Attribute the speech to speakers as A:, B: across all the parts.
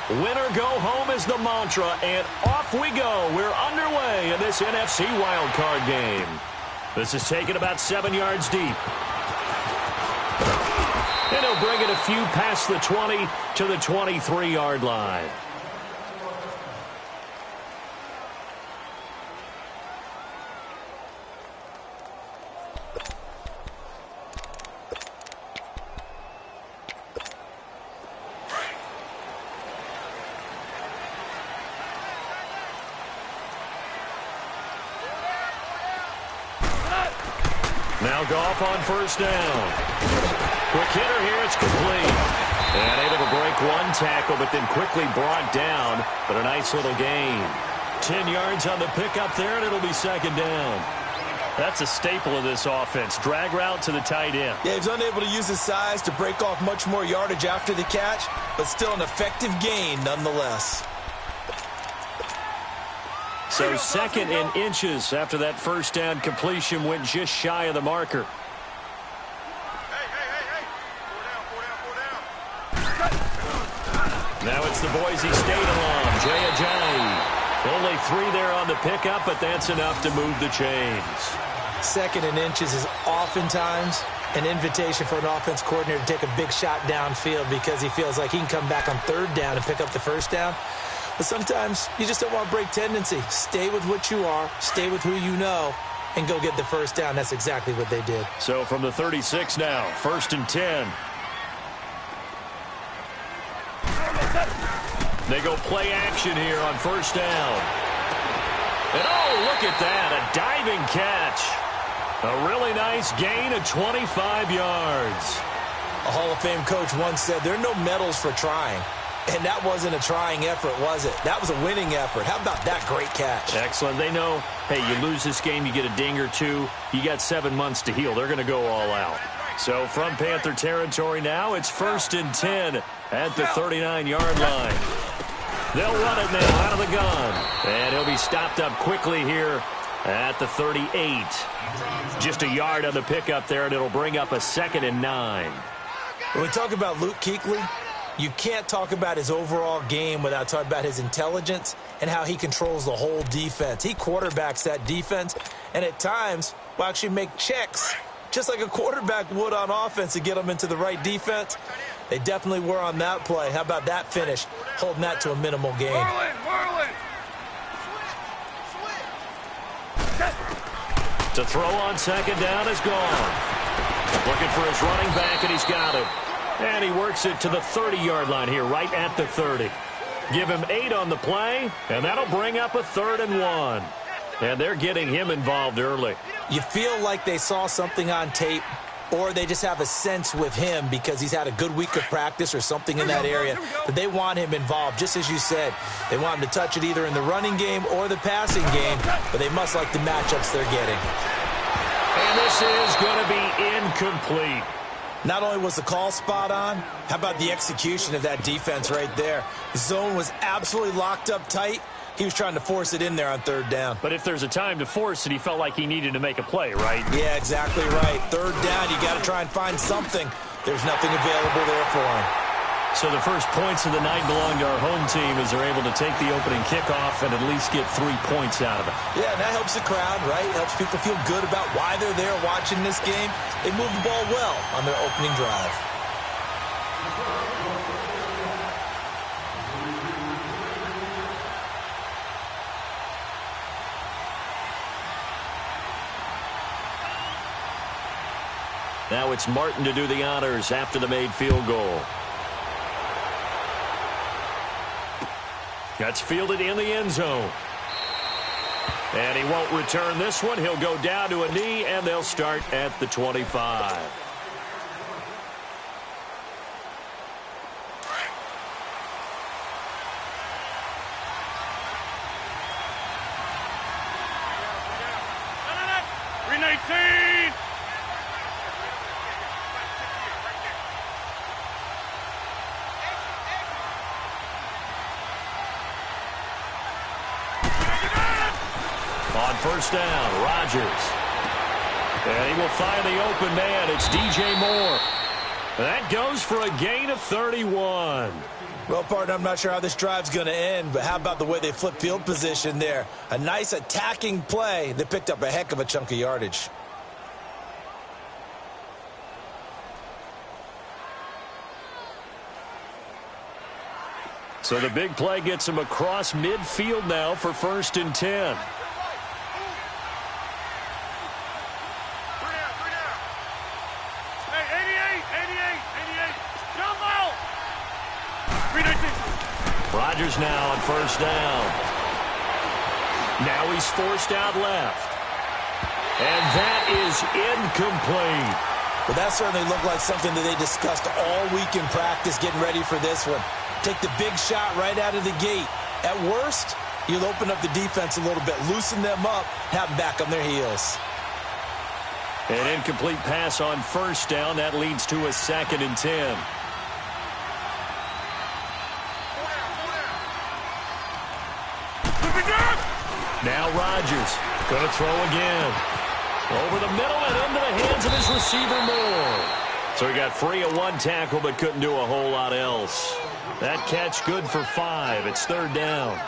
A: Win or go home is the mantra, and off we go. We're underway in this NFC wildcard game. This is taken about 7 yards deep. And he'll bring it a few past the 20 to the 23-yard line. Now Goff on first down. Quick hitter here, it's complete. And able to break one tackle, but then quickly brought down. But a nice little gain. 10 yards on the pickup there, and it'll be second down. That's a staple of this offense. Drag route to the tight end.
B: Yeah, he's unable to use his size to break off much more yardage after the catch, but still an effective gain nonetheless.
A: So second and inches after that first down completion went just shy of the marker. Now it's the Boise State alum, Jay Ajayi. Only 3 there on the pickup, but that's enough to move the chains.
B: Second and inches is oftentimes an invitation for an offense coordinator to take a big shot downfield because he feels like he can come back on third down and pick up the first down. But sometimes you just don't want to break tendency. Stay with what you are, stay with who you know, and go get the first down. That's exactly what they did.
A: So from the 36 now, 1st and 10. They go play action here on first down. And oh, look at that, a diving catch. A really nice gain of 25 yards.
B: A Hall of Fame coach once said there are no medals for trying. And that wasn't a trying effort, was it? That was a winning effort. How about that great catch?
A: Excellent. They know, hey, you lose this game, you get a ding or two. You got 7 months to heal. They're going to go all out. So from Panther territory now, it's 1st and 10 at the 39-yard line. They'll run it now out of the gun. And he'll be stopped up quickly here at the 38. Just a yard on the pickup there, and it'll bring up a 2nd and 9.
B: When we talk about Luke Kuechly, you can't talk about his overall game without talking about his intelligence and how he controls the whole defense. He quarterbacks that defense, and at times will actually make checks, just like a quarterback would on offense to get them into the right defense. They definitely were on that play. How about that finish, holding that to a minimal gain.
A: To throw on second down is gone. Looking for his running back, and he's got it. And he works it to the 30-yard line here, right at the 30. Give him 8 on the play, and that'll bring up a 3rd and 1. And they're getting him involved early.
B: You feel like they saw something on tape, or they just have a sense with him because he's had a good week of practice or something in that area that they want him involved. Just as you said, they want him to touch it either in the running game or the passing game, but they must like the matchups they're getting.
A: And this is going to be incomplete.
B: Not only was the call spot on, how about the execution of that defense right there? The zone was absolutely locked up tight. He was trying to force it in there on 3rd down.
A: But if there's a time to force it, he felt like he needed to make a play, right?
B: Yeah, exactly right. 3rd down, you got to try and find something. There's nothing available there for him.
A: So the first points of the night belong to our home team as they're able to take the opening kickoff and at least get 3 points out of it.
B: Yeah, and that helps the crowd, right? Helps people feel good about why they're there watching this game. They moved the ball well on their opening drive.
A: Now it's Martin to do the honors after the made field goal. That's fielded in the end zone. And he won't return this one. He'll go down to a knee, and they'll start at the 25. On first down, Rodgers. And he will find the open man. It's DJ Moore. That goes for a gain of 31.
B: Well, partner, I'm not sure how this drive's going to end, but how about the way they flip field position there? A nice attacking play that picked up a heck of a chunk of yardage.
A: So the big play gets him across midfield now for 1st and 10. Rodgers now on 1st down. Now he's forced out left. And that is incomplete.
B: Well, that certainly looked like something that they discussed all week in practice getting ready for this one. Take the big shot right out of the gate. At worst, you'll open up the defense a little bit, loosen them up, have them back on their heels.
A: An incomplete pass on 1st down. That leads to a 2nd and 10. Now Rodgers going to throw again. Over the middle and into the hands of his receiver Moore. So he got free of one tackle but couldn't do a whole lot else. That catch good for 5. It's 3rd down.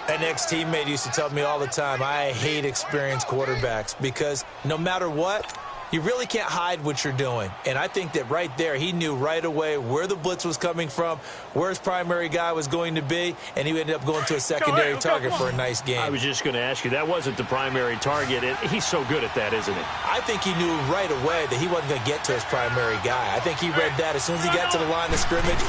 B: An ex-teammate used to tell me all the time, I hate experienced quarterbacks because no matter what, you really can't hide what you're doing. And I think that right there, he knew right away where the blitz was coming from, where his primary guy was going to be, and he ended up going to a secondary target for a nice game.
A: I was just going to ask you, that wasn't the primary target. He's so good at that, isn't he?
B: I think he knew right away that he wasn't going to get to his primary guy. I think he read that as soon as he got to the line of scrimmage,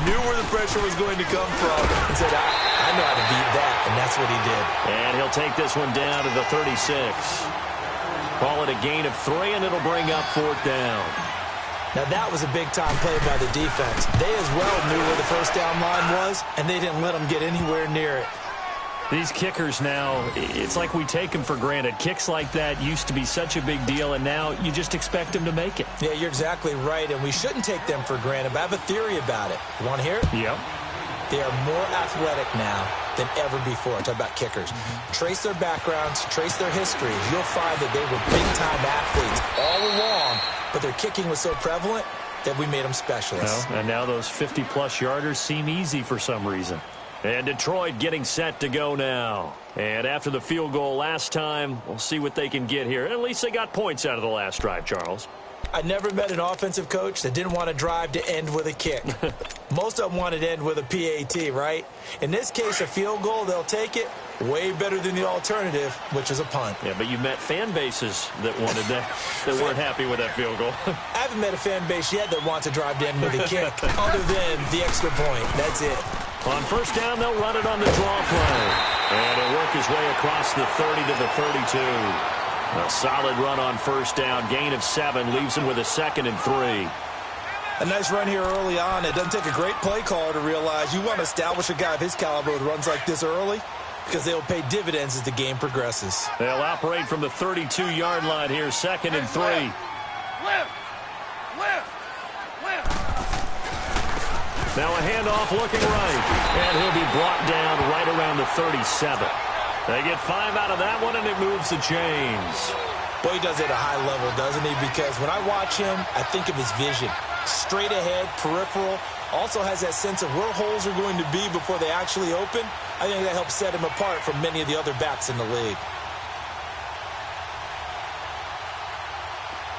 B: knew where the pressure was going to come from, and said, I know how to beat that, and that's what he did.
A: And he'll take this one down to the 36. Call it a gain of 3, and it'll bring up 4th down.
B: Now, that was a big-time play by the defense. They as well knew where the 1st down line was, and they didn't let them get anywhere near it.
A: These kickers now, it's like we take them for granted. Kicks like that used to be such a big deal, and now you just expect them to make it.
B: Yeah, you're exactly right, and we shouldn't take them for granted, but I have a theory about it. You want to hear it?
A: Yep.
B: They are more athletic now than ever before. Talk about kickers. Trace their backgrounds, trace their histories. You'll find that they were big-time athletes all along, but their kicking was so prevalent that we made them specialists.
A: Well, and now those 50-plus yarders seem easy for some reason. And Detroit getting set to go now. And after the field goal last time, we'll see what they can get here. At least they got points out of the last drive, Charles.
B: I never met an offensive coach that didn't want to drive to end with a kick. Most of them wanted to end with a PAT, right? In this case, a field goal, they'll take it. Way better than the alternative, which is a punt.
A: Yeah, but you met fan bases that wanted that, that weren't happy with that field goal.
B: I haven't met a fan base yet that wants to drive to end with a kick, other than the extra point. That's it.
A: On 1st down, they'll run it on the draw play. And he'll work his way across the 30 to the 32. A solid run on 1st down. Gain of 7 leaves him with a 2nd and 3.
B: A nice run here early on. It doesn't take a great play caller to realize you want to establish a guy of his caliber who runs like this early because they'll pay dividends as the game progresses.
A: They'll operate from the 32-yard line here. 2nd and 3. Now a handoff looking right. And he'll be brought down right around the 37. They get 5 out of that one, and it moves the chains.
B: Boy, he does it at a high level, doesn't he? Because when I watch him, I think of his vision. Straight ahead, peripheral. Also has that sense of where holes are going to be before they actually open. I think that helps set him apart from many of the other backs in the league.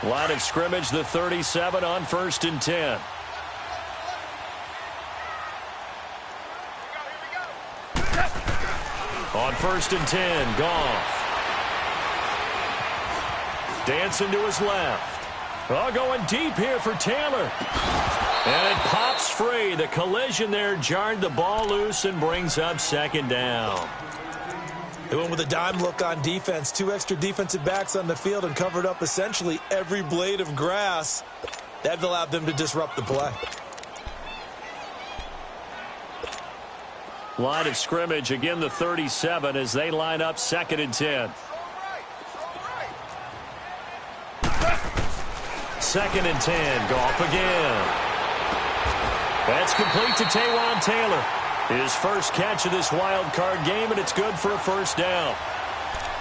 A: Line of scrimmage, the 37 on 1st and 10. On 1st and 10, Goff. Dancing to his left. Oh, going deep here for Taylor. And it pops free. The collision there jarred the ball loose and brings up 2nd down.
B: They went with a dime look on defense. 2 extra defensive backs on the field and covered up essentially every blade of grass. That allowed them to disrupt the play.
A: Line of scrimmage, again the 37 as they line up 2nd and 10. 2nd and 10, Goff again. That's complete to Taywan Taylor. His first catch of this wild card game, and it's good for a 1st down.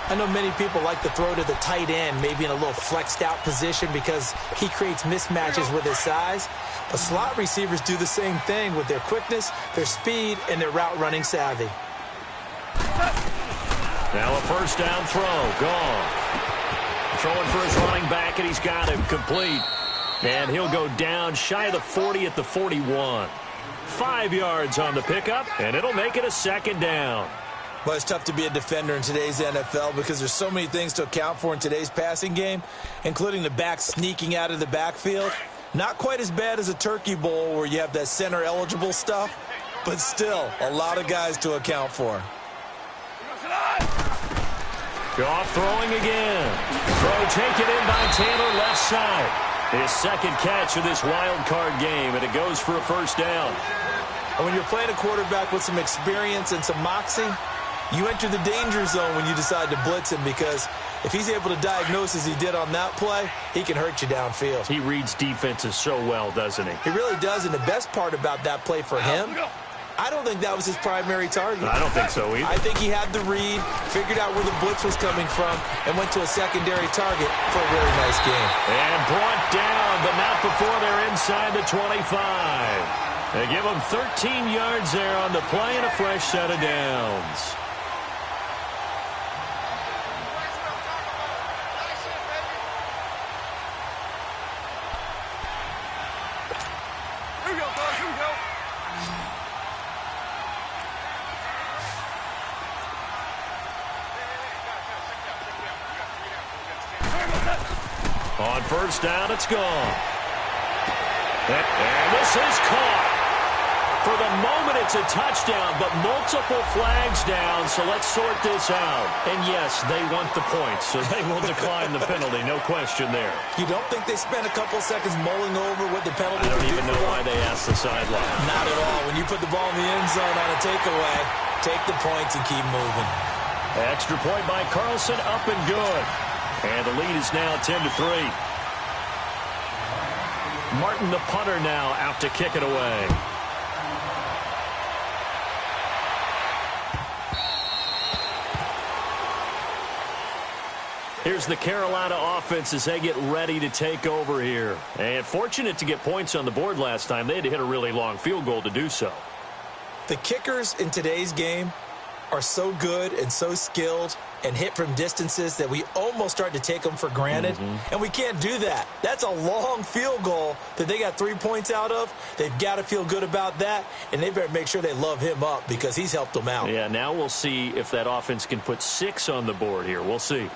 B: I know many people like to throw to the tight end, maybe in a little flexed out position because he creates mismatches with his size. But slot receivers do the same thing with their quickness, their speed, and their route running savvy.
A: Now a first down throw, gone. Throwing for his running back, and he's got him complete. And he'll go down shy of the 40 at the 41. 5 yards on the pickup, and it'll make it a second down.
B: Well, it's tough to be a defender in today's NFL because there's so many things to account for in today's passing game, including the back sneaking out of the backfield. Not quite as bad as a turkey bowl where you have that center-eligible stuff, but still a lot of guys to account for.
A: Goff throwing again. Throw taken in by Taylor left side. His second catch of this wild card game, and it goes for a first down.
B: And when you're playing a quarterback with some experience and some moxie, you enter the danger zone when you decide to blitz him, because if he's able to diagnose as he did on that play, he can hurt you downfield.
A: He reads defenses so well, doesn't he?
B: He really does, and the best part about that play for him, I don't think that was his primary target.
A: I don't think so either.
B: I think he had the read, figured out where the blitz was coming from, and went to a secondary target for a really nice game.
A: And brought down, but not before they're inside the 25. They give him 13 yards there on the play and a fresh set of downs. On first down, it's gone. And this is caught. For the moment, it's a touchdown, but multiple flags down, so let's sort this out. And yes, they want the points, so they will decline the penalty, no question there.
B: You don't think they spent a couple seconds mulling over what the penalty would do?
A: I don't even know why they asked the sideline.
B: Not at all. When you put the ball in the end zone on a takeaway, take the points and keep moving.
A: Extra point by Carlson, up and good. And the lead is now 10-3. Martin, the punter, now out to kick it away. Here's the Carolina offense as they get ready to take over here. And fortunate to get points on the board last time. They had to hit a really long field goal to do so.
B: The kickers in today's game are so good and so skilled and hit from distances that we almost start to take them for granted. And we can't do that. That's a long field goal that they got 3 points out of. They've got to feel good about that, and they better make sure they love him up because he's helped them out.
A: Yeah, now we'll see if that offense can put 6 on the board here. We'll see.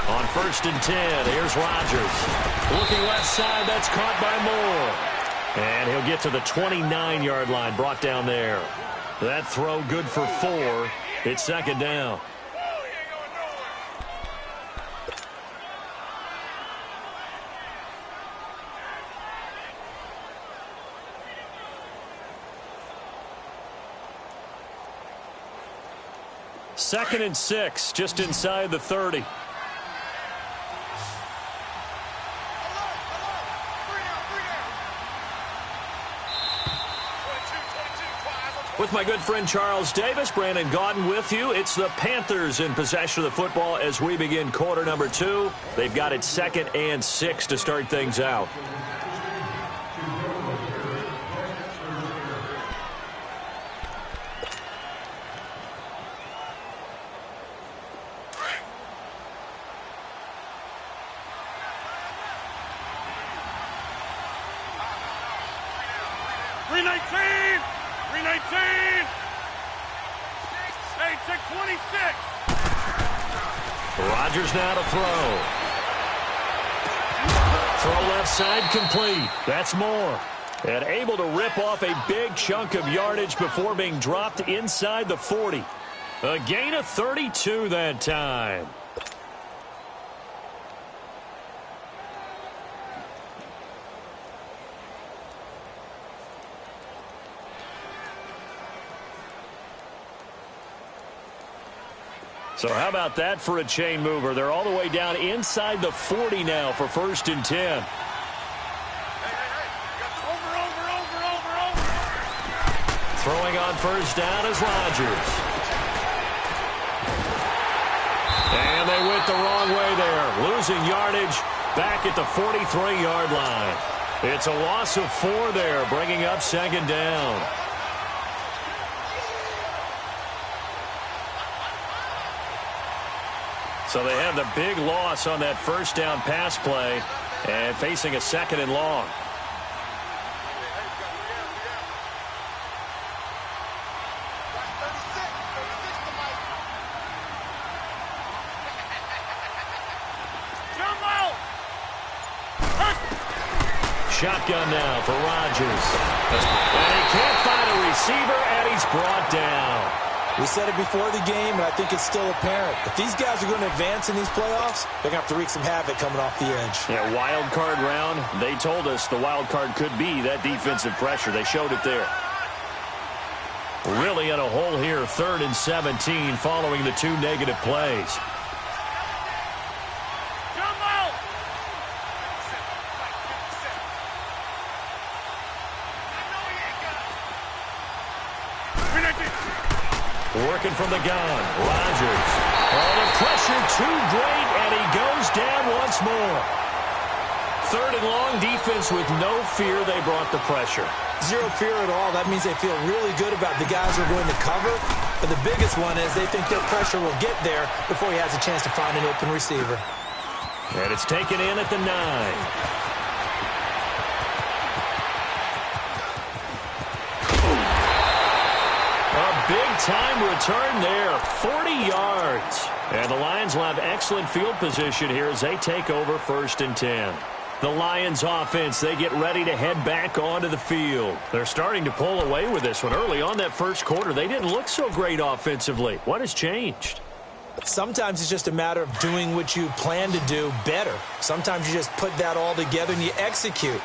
A: On first and 10, here's Rodgers. Looking left side, that's caught by Moore. And he'll get to the 29-yard line, brought down there. That throw good for 4. It's second down. Second and 6, just inside the 30. With my good friend Charles Davis, Brandon Gaudin with you. It's the Panthers in possession of the football as we begin quarter number 2. They've got it 2nd and 6 to start things out. Rodgers now to throw. Throw left side complete. That's Moore. And able to rip off a big chunk of yardage before being dropped inside the 40. A gain of 32 that time. So how about that for a chain mover? They're all the way down inside the 40 now for 1st and 10. Throwing on 1st down is Rodgers. And they went the wrong way there. Losing yardage back at the 43-yard line. It's a loss of 4 there, bringing up 2nd down. So they have the big loss on that 1st down pass play and facing a 2nd and long. Shotgun now for Rodgers. And he can't find a receiver, and he's brought down.
B: We said it before the game, and I think it's still apparent. If these guys are going to advance in these playoffs, they're going to have to wreak some havoc coming off the edge.
A: Yeah, wild card round. They told us the wild card could be that defensive pressure. They showed it there. Really in a hole here, 3rd and 17 following the 2 negative plays. Working from the gun, Rodgers. Oh, the pressure too great, and he goes down once more. 3rd and long, defense with no fear. They brought the pressure.
B: Zero fear at all. That means they feel really good about the guys who are going to cover. But the biggest one is they think their pressure will get there before he has a chance to find an open receiver.
A: And it's taken in at the 9. Big-time return there, 40 yards. And the Lions will have excellent field position here as they take over 1st and 10. The Lions offense, they get ready to head back onto the field. They're starting to pull away with this one. Early on that 1st quarter, they didn't look so great offensively. What has changed?
B: Sometimes it's just a matter of doing what you plan to do better. Sometimes you just put that all together and you execute.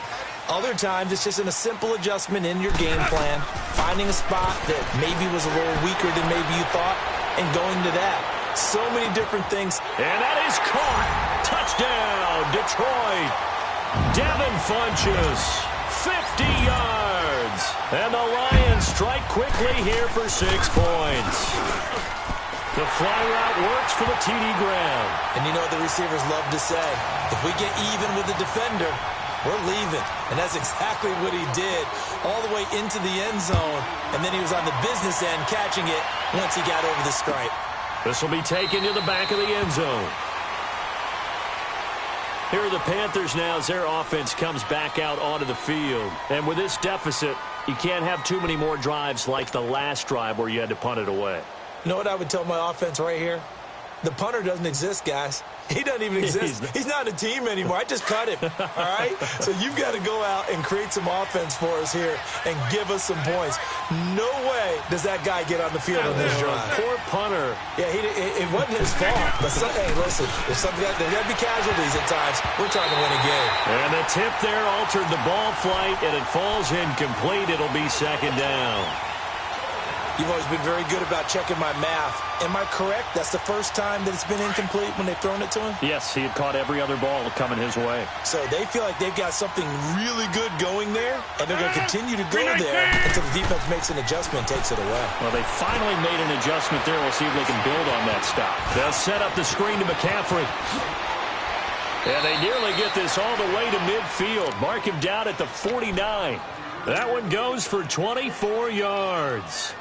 B: Other times, it's just a simple adjustment in your game plan, finding a spot that maybe was a little weaker than maybe you thought, and going to that. So many different things.
A: And that is caught. Touchdown, Detroit. Devin Funchess, 50 yards. And the Lions strike quickly here for 6 points. The fly route works for the TD Graham.
B: And you know what the receivers love to say? If we get even with the defender, we're leaving. And that's exactly what he did all the way into the end zone. And then he was on the business end catching it once he got over the stripe.
A: This will be taken to the back of the end zone. Here are the Panthers now as their offense comes back out onto the field. And with this deficit, you can't have too many more drives like the last drive where you had to punt it away.
B: You know what I would tell my offense right here? The punter doesn't exist, guys. He doesn't even exist. He's not a team anymore. I just cut him, all right? So you've got to go out and create some offense for us here and give us some points. No way does that guy get on the field on this drive.
A: Poor punter.
B: Yeah, it wasn't his fault. But hey, listen, there's got to be casualties at times. We're trying to win a game.
A: And the tip there altered the ball flight, and it falls incomplete. It'll be 2nd down.
B: You've always been very good about checking my math. Am I correct? That's the first time that it's been incomplete when they've thrown it to him?
A: Yes, he had caught every other ball coming his way.
B: So they feel like they've got something really good going there, and they're going to continue to go there until the defense makes an adjustment and takes it away.
A: Well, they finally made an adjustment there. We'll see if they can build on that stop. They'll set up the screen to McCaffrey. And they nearly get this all the way to midfield. Mark him down at the 49. That one goes for 24 yards.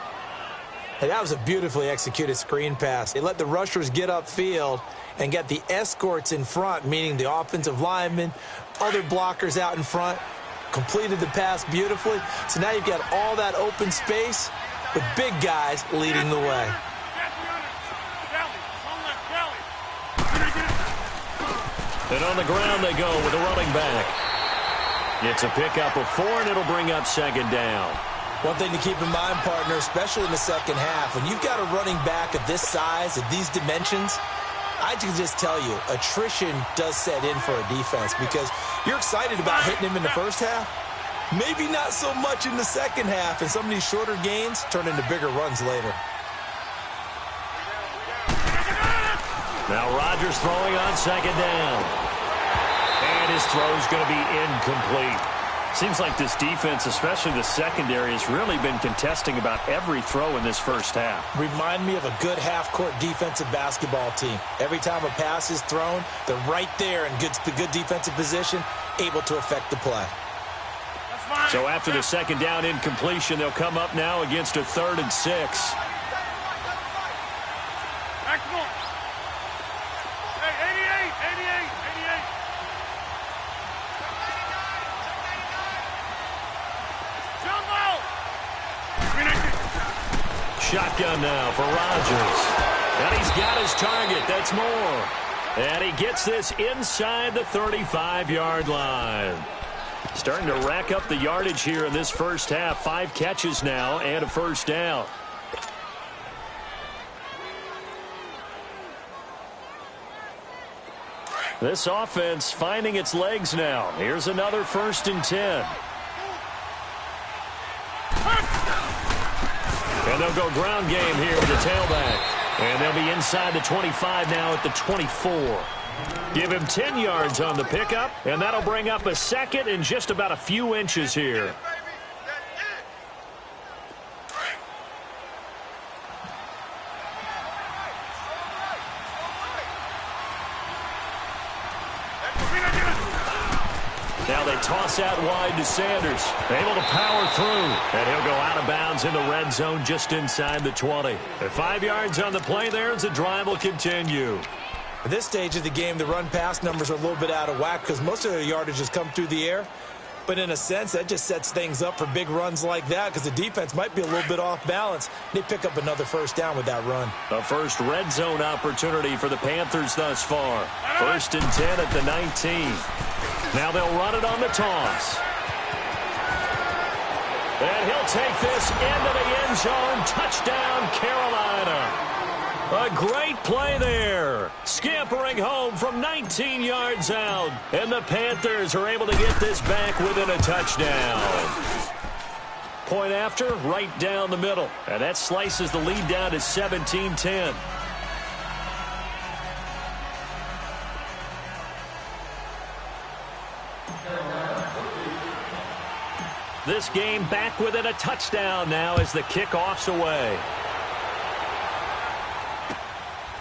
B: And that was a beautifully executed screen pass. It let the rushers get upfield and get the escorts in front, meaning the offensive linemen, other blockers out in front, completed the pass beautifully. So now you've got all that open space with big guys leading the way.
A: And on the ground they go with a running back. It's a pickup of 4, and it'll bring up 2nd down.
B: One thing to keep in mind, partner, especially in the second half, when you've got a running back of this size, of these dimensions, I can just tell you, attrition does set in for a defense because you're excited about hitting him in the first half. Maybe not so much in the second half, and some of these shorter gains turn into bigger runs later.
A: Now Rodgers throwing on second down. And his throw's going to be incomplete. Seems like this defense, especially the secondary, has really been contesting about every throw in this first half.
B: Remind me of a good half-court defensive basketball team. Every time a pass is thrown, they're right there in good defensive position, able to affect the play.
A: So after the second down incompletion, they'll come up now against a 3rd and 6. Shotgun now for Rodgers. And he's got his target. That's Moore. And he gets this inside the 35-yard line. Starting to rack up the yardage here in this first half. 5 catches now and a first down. This offense finding its legs now. Here's another 1st and 10. And they'll go ground game here with the tailback. And they'll be inside the 25 now at the 24. Give him 10 yards on the pickup, and that'll bring up a 2nd and just about a few inches here. Now they toss out wide to Sanders. Able to power through. And he'll go out of bounds in the red zone just inside the 20. At 5 yards on the play there as the drive will continue.
B: At this stage of the game, the run-pass numbers are a little bit out of whack because most of their yardage has come through the air. But in a sense, that just sets things up for big runs like that because the defense might be a little bit off balance. They pick up another first down with that run.
A: A first red zone opportunity for the Panthers thus far. 1st and 10 at the 19. Now they'll run it on the toss. And he'll take this into the end zone. Touchdown, Carolina. A great play there. Scampering home from 19 yards out. And the Panthers are able to get this back within a touchdown. Point after, right down the middle. And that slices the lead down to 17-10. This game back within a touchdown now as the kickoff's away.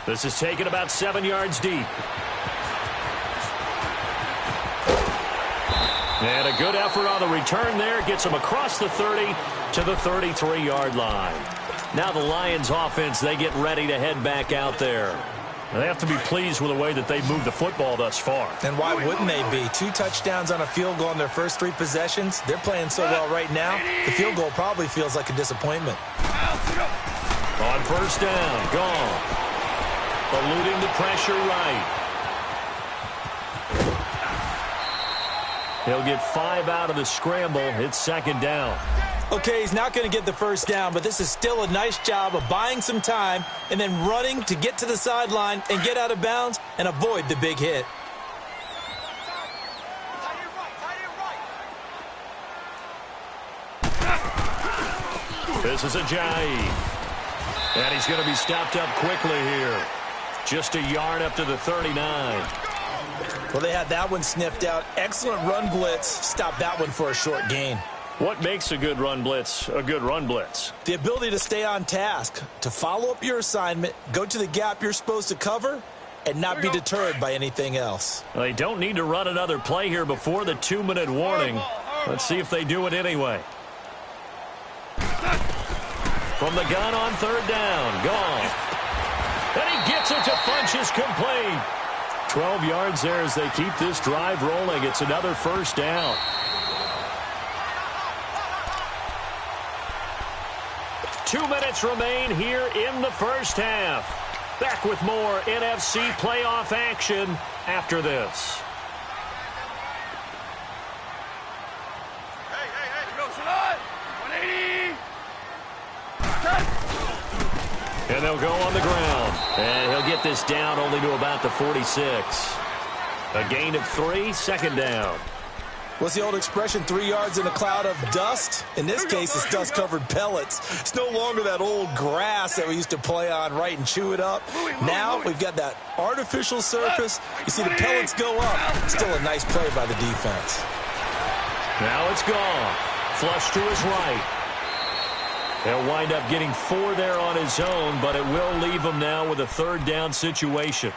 A: This is taken about 7 yards deep. And a good effort on the return there. Gets them across the 30 to the 33-yard line. Now the Lions offense, they get ready to head back out there. They have to be pleased with the way that they moved the football thus far.
B: And why wouldn't they be? 2 touchdowns on a field goal in their first 3 possessions. They're playing so well right now, the field goal probably feels like a disappointment.
A: On first down, gone. Eluding the pressure right. He'll get 5 out of the scramble. It's 2nd down.
B: Okay, he's not going to get the first down, but this is still a nice job of buying some time and then running to get to the sideline and get out of bounds and avoid the big hit.
A: This is Ajayi. And he's going to be stopped up quickly here. Just a yard up to the 39.
B: Well, they had that one sniffed out. Excellent run blitz. Stop that one for a short gain.
A: What makes a good run blitz a good run blitz?
B: The ability to stay on task, to follow up your assignment, go to the gap you're supposed to cover, and not be deterred by anything else.
A: They don't need to run another play here before the 2-minute warning. Let's see if they do it anyway. From the gun on 3rd down, gone. And he gets it to Funchess complete. 12 yards there as they keep this drive rolling. It's another first down. Two minutes remain here in the first half. Back with more NFC playoff action after this. And they'll go on the ground. And he'll get this down only to about the 46. A gain of 3, 2nd down.
B: What's the old expression, 3 yards in a cloud of dust? In this case, it's dust-covered pellets. It's no longer that old grass that we used to play on, right, and chew it up. Now we've got that artificial surface. You see the pellets go up. Still a nice play by the defense.
A: Now it's gone. Flush to his right. He'll wind up getting 4 there on his own, but it will leave him now with a third down situation.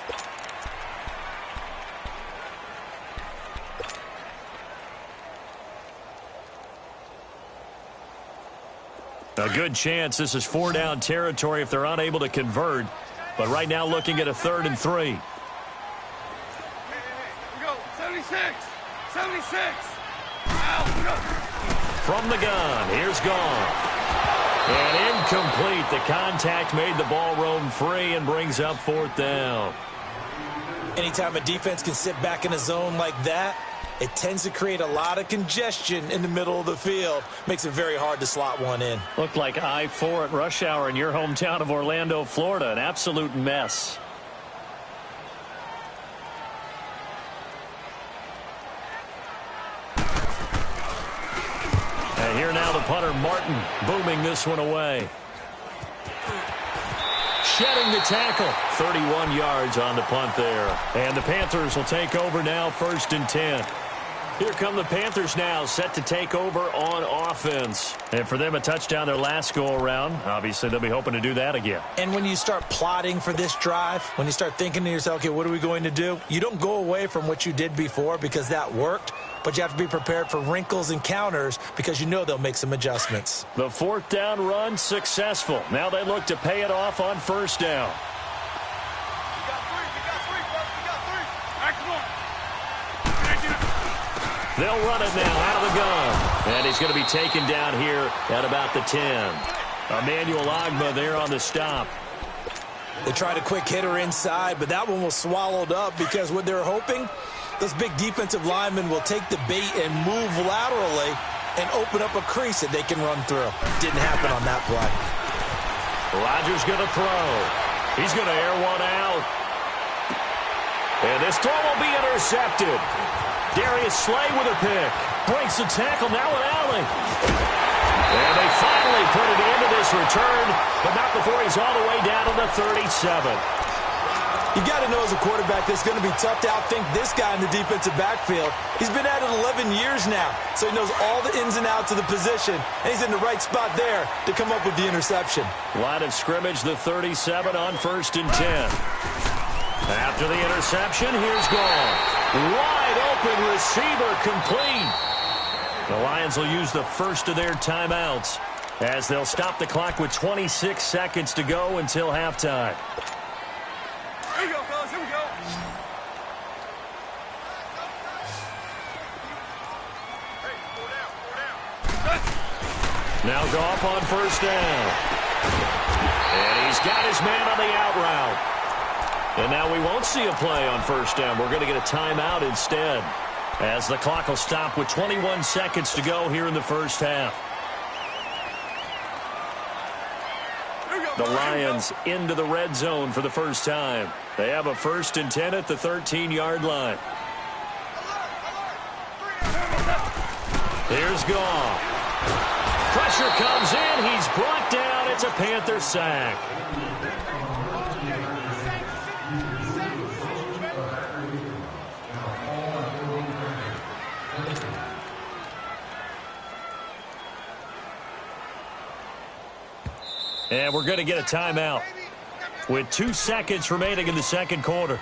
A: A good chance this is 4 down territory if they're unable to convert. But right now looking at a 3rd and 3.
C: Here we go. 76. 76.
A: From the gun, here's gone. And incomplete. The contact made the ball roam free and brings up 4th down.
B: Anytime a defense can sit back in a zone like that, it tends to create a lot of congestion in the middle of the field. Makes it very hard to slot one in.
A: Looked like I-4 at rush hour in your hometown of Orlando, Florida. An absolute mess. And here now the punter, Martin, booming this one away. Shedding the tackle. 31 yards on the punt there. And the Panthers will take over now, 1st and 10. Here come the Panthers now, set to take over on offense. And for them, a touchdown their last go-around. Obviously, they'll be hoping to do that again.
B: And when you start plotting for this drive, when you start thinking to yourself, okay, what are we going to do? You don't go away from what you did before because that worked, but you have to be prepared for wrinkles and counters because you know they'll make some adjustments.
A: The 4th down run successful. Now they look to pay it off on 1st down.
C: You got 3. You got 3, bud. You got 3. All right, come on.
A: They'll run it now out of the gun. And he's going to be taken down here at about the 10. Emmanuel Ogbah there on the stop.
B: They tried a quick hitter inside, but that one was swallowed up because what they're hoping, those big defensive linemen will take the bait and move laterally and open up a crease that they can run through. Didn't happen on that play.
A: Rodgers going to throw. He's going to air one out. And this throw will be intercepted. Darius Slay with a pick. Breaks the tackle now with Allen. And they finally put it into this return, but not before he's all the way down to the 37.
B: You got to know as a quarterback that's going to be tough to outthink this guy in the defensive backfield. He's been at it 11 years now, so he knows all the ins and outs of the position, and he's in the right spot there to come up with the interception.
A: Line of scrimmage, the 37 on 1st and 10. After the interception, here's Gall. Wide open receiver complete. The Lions will use the first of their timeouts as they'll stop the clock with 26 seconds to go until halftime.
C: Here we go, fellas. Here we go. Hey, 4 down.
A: Now Goff on 1st down. And he's got his man on the out route. And now we won't see a play on 1st down. We're going to get a timeout instead as the clock will stop with 21 seconds to go here in the first half. The Lions into the red zone for the first time. They have a 1st and 10 at the 13-yard line. Here's Goff. Pressure comes in. He's brought down. It's a Panther sack. And we're going to get a timeout with 2 seconds remaining in the second quarter.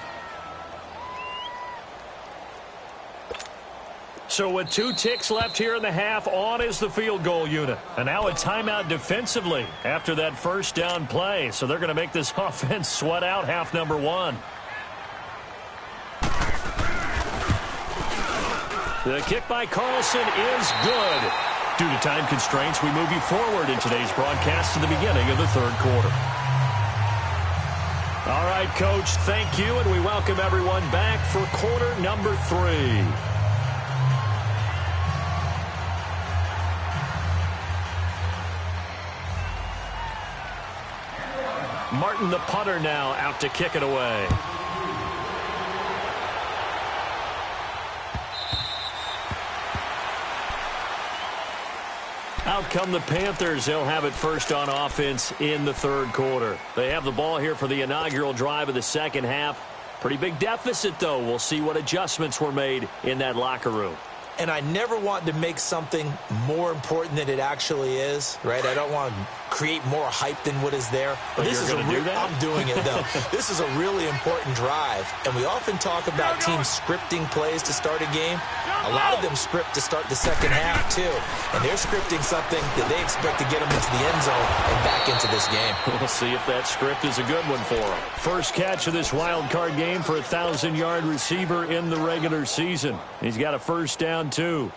A: So with 2 ticks left here in the half, on is the field goal unit. And now a timeout defensively after that 1st down play. So they're going to make this offense sweat out half number 1. The kick by Carlson is good. Due to time constraints, we move you forward in today's broadcast to the beginning of the third quarter. All right, Coach, thank you, and we welcome everyone back for quarter number 3. Martin, the punter, now out to kick it away. Out come the Panthers. They'll have it first on offense in the third quarter. They have the ball here for the inaugural drive of the second half. Pretty big deficit, though. We'll see what adjustments were made in that locker room.
B: And I never want to make something more important than it actually is, right? I don't want to create more hype than what is there.
A: But this is
B: I'm doing it, though. This is a really important drive. And we often talk about teams scripting plays to start a game. A lot of them script to start the second half, too. And they're scripting something that they expect to get them into the end zone and back into this game.
A: We'll see if that script is a good one for them. First catch of this wild card game for a 1,000-yard receiver in the regular season. He's got a first down, too.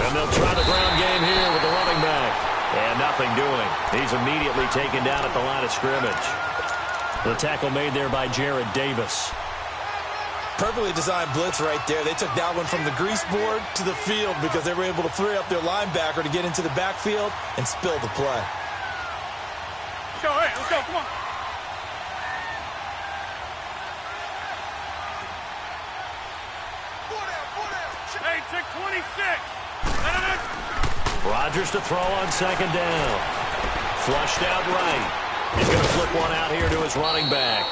A: And they'll try the ground game here with the running back. And nothing doing. He's immediately taken down at the line of scrimmage. The tackle made there by Jared Davis.
B: Perfectly designed blitz right there. They took that one from the grease board to the field because they were able to free up their linebacker to get into the backfield and spill the play.
C: Let's go, hey, let's go, come on. Hey, take 26.
A: Rodgers to throw on second down. Flushed out right. He's going to flip one out here to his running back.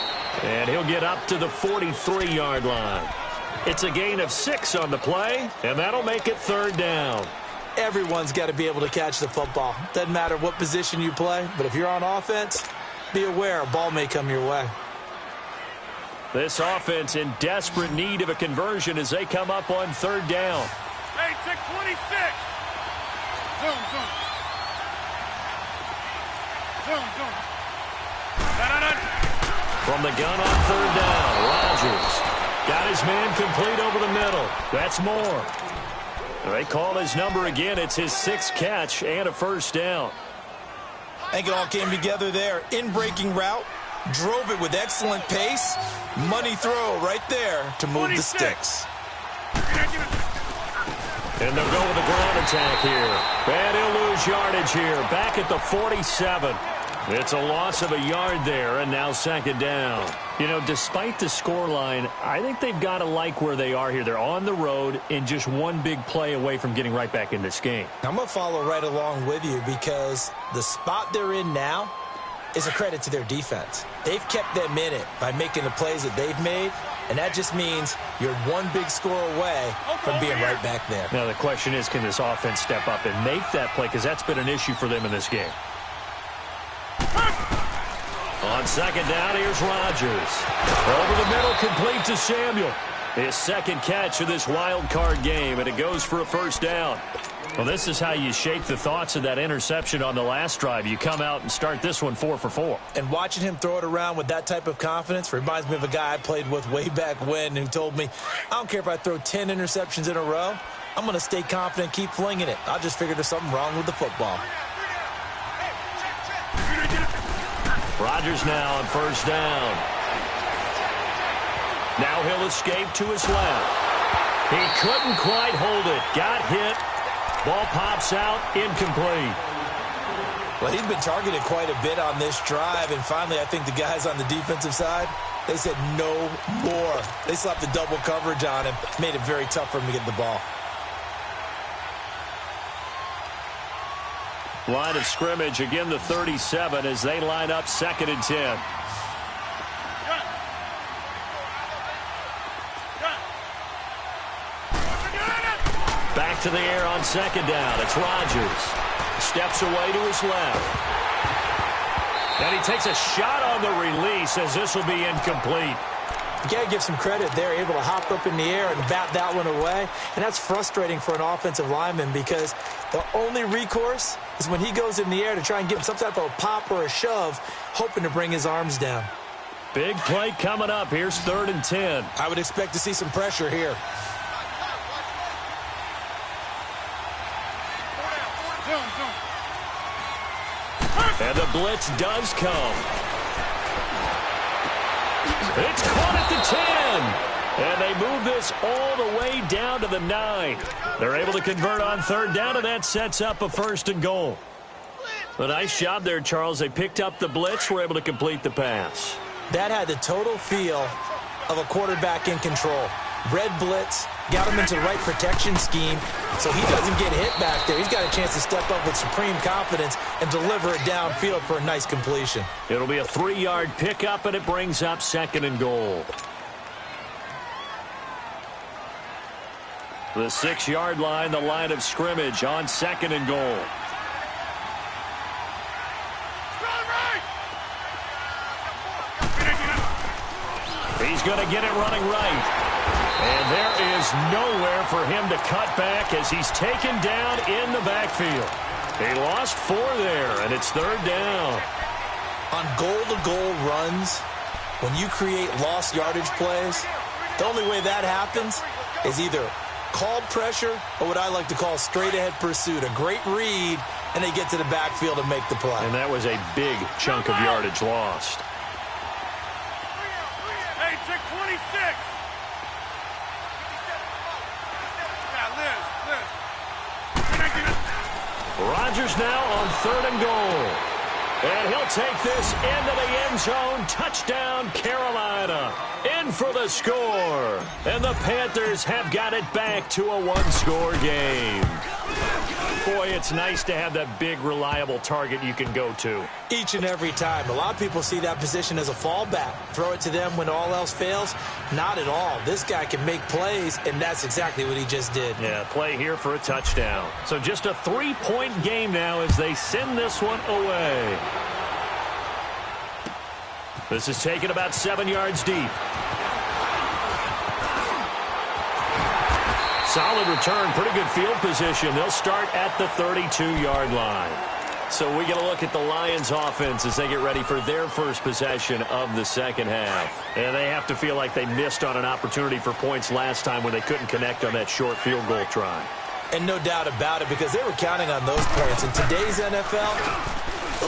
A: And he'll get up to the 43-yard line. It's a gain of 6 on the play, and that'll make it third down.
B: Everyone's got to be able to catch the football. Doesn't matter what position you play, but if you're on offense, be aware a ball may come your way.
A: This offense in desperate need of a conversion as they come up on third down.
C: Hey, take 26. Zoom, zoom. Zoom, zoom.
A: From the gun on third down, Rodgers got his man complete over the middle. That's more. They call his number again. It's his 6th catch and a first down.
B: I think it all came together there. In-breaking route, drove it with excellent pace. Money throw right there to move
C: 26.
B: the sticks.
A: And they'll go with the ground attack here. And he'll lose yardage here. Back at the 47. It's a loss of a yard there, and now second down. You know, despite the scoreline, I think they've got to like where they are here. They're on the road and just one big play away from getting right back in this game.
B: I'm going to follow right along with you because the spot they're in now is a credit to their defense. They've kept them in it by making the plays that they've made, and that just means you're one big score away from being right back there.
A: Now, the question is, can this offense step up and make that play? Because that's been an issue for them in this game. On second down, here's Rodgers. Over the middle, complete to Samuel. His second catch of this wild card game, and it goes for a first down. Well, this is how you shake the thoughts of that interception on the last drive. You come out and start this one 4 for 4.
B: And watching him throw it around with that type of confidence reminds me of a guy I played with way back when who told me, I don't care if I throw 10 interceptions in a row. I'm going to stay confident, keep flinging it. I just figured there's something wrong with the football.
A: Rodgers now on first down. Now he'll escape to his left. He couldn't quite hold it. Got hit. Ball pops out. Incomplete.
B: Well, he's been targeted quite a bit on this drive, and finally I think the guys on the defensive side, they said no more. They slapped the double coverage on him. Made it very tough for him to get the ball.
A: Line of scrimmage, again the 37 as they line up 2nd and 10. Back to the air on second down. It's Rodgers. Steps away to his left. And he takes a shot on the release as this will be incomplete.
B: You got to give some credit. They're able to hop up in the air and bat that one away. And that's frustrating for an offensive lineman because the only recourse is when he goes in the air to try and get some type of a pop or a shove, hoping to bring his arms down.
A: Big play coming up. Here's 3rd and 10.
B: I would expect to see some pressure here.
A: And the blitz does come. It's caught at the 10. And they move this all the way down to the 9. They're able to convert on third down, and that sets up a 1st and goal. A nice job there, Charles. They picked up the blitz, were able to complete the pass.
B: That had the total feel of a quarterback in control. Red blitz, got him into the right protection scheme, so he doesn't get hit back there. He's got a chance to step up with supreme confidence and deliver it downfield for a nice completion.
A: It'll be a 3-yard pickup, and it brings up 2nd and goal. The 6-yard line, the line of scrimmage on 2nd and goal. He's going to get it running right. And there is nowhere for him to cut back as he's taken down in the backfield. He lost 4 there, and it's 3rd down.
B: On goal-to-goal runs, when you create lost yardage plays, the only way that happens is either called pressure or what I like to call straight-ahead pursuit. A great read, and they get to the backfield and make the play.
A: And that was a big chunk of yardage lost.
C: Hey, check 26.
A: Rodgers now on 3rd and goal. And he'll take this into the end zone. Touchdown, Carolina. In for the score. And the Panthers have got it back to a 1-score game. Boy, it's nice to have that big, reliable target you can go to.
B: Each and every time. A lot of people see that position as a fallback. Throw it to them when all else fails. Not at all. This guy can make plays, and that's exactly what he just did.
A: Yeah, play here for a touchdown. So just a 3-point game now as they send this one away. This is taken about 7 yards deep. Solid return, pretty good field position. They'll start at the 32-yard line. So we get a look at the Lions offense as they get ready for their first possession of the second half. And they have to feel like they missed on an opportunity for points last time when they couldn't connect on that short field goal try.
B: And no doubt about it, because they were counting on those points. In today's NFL,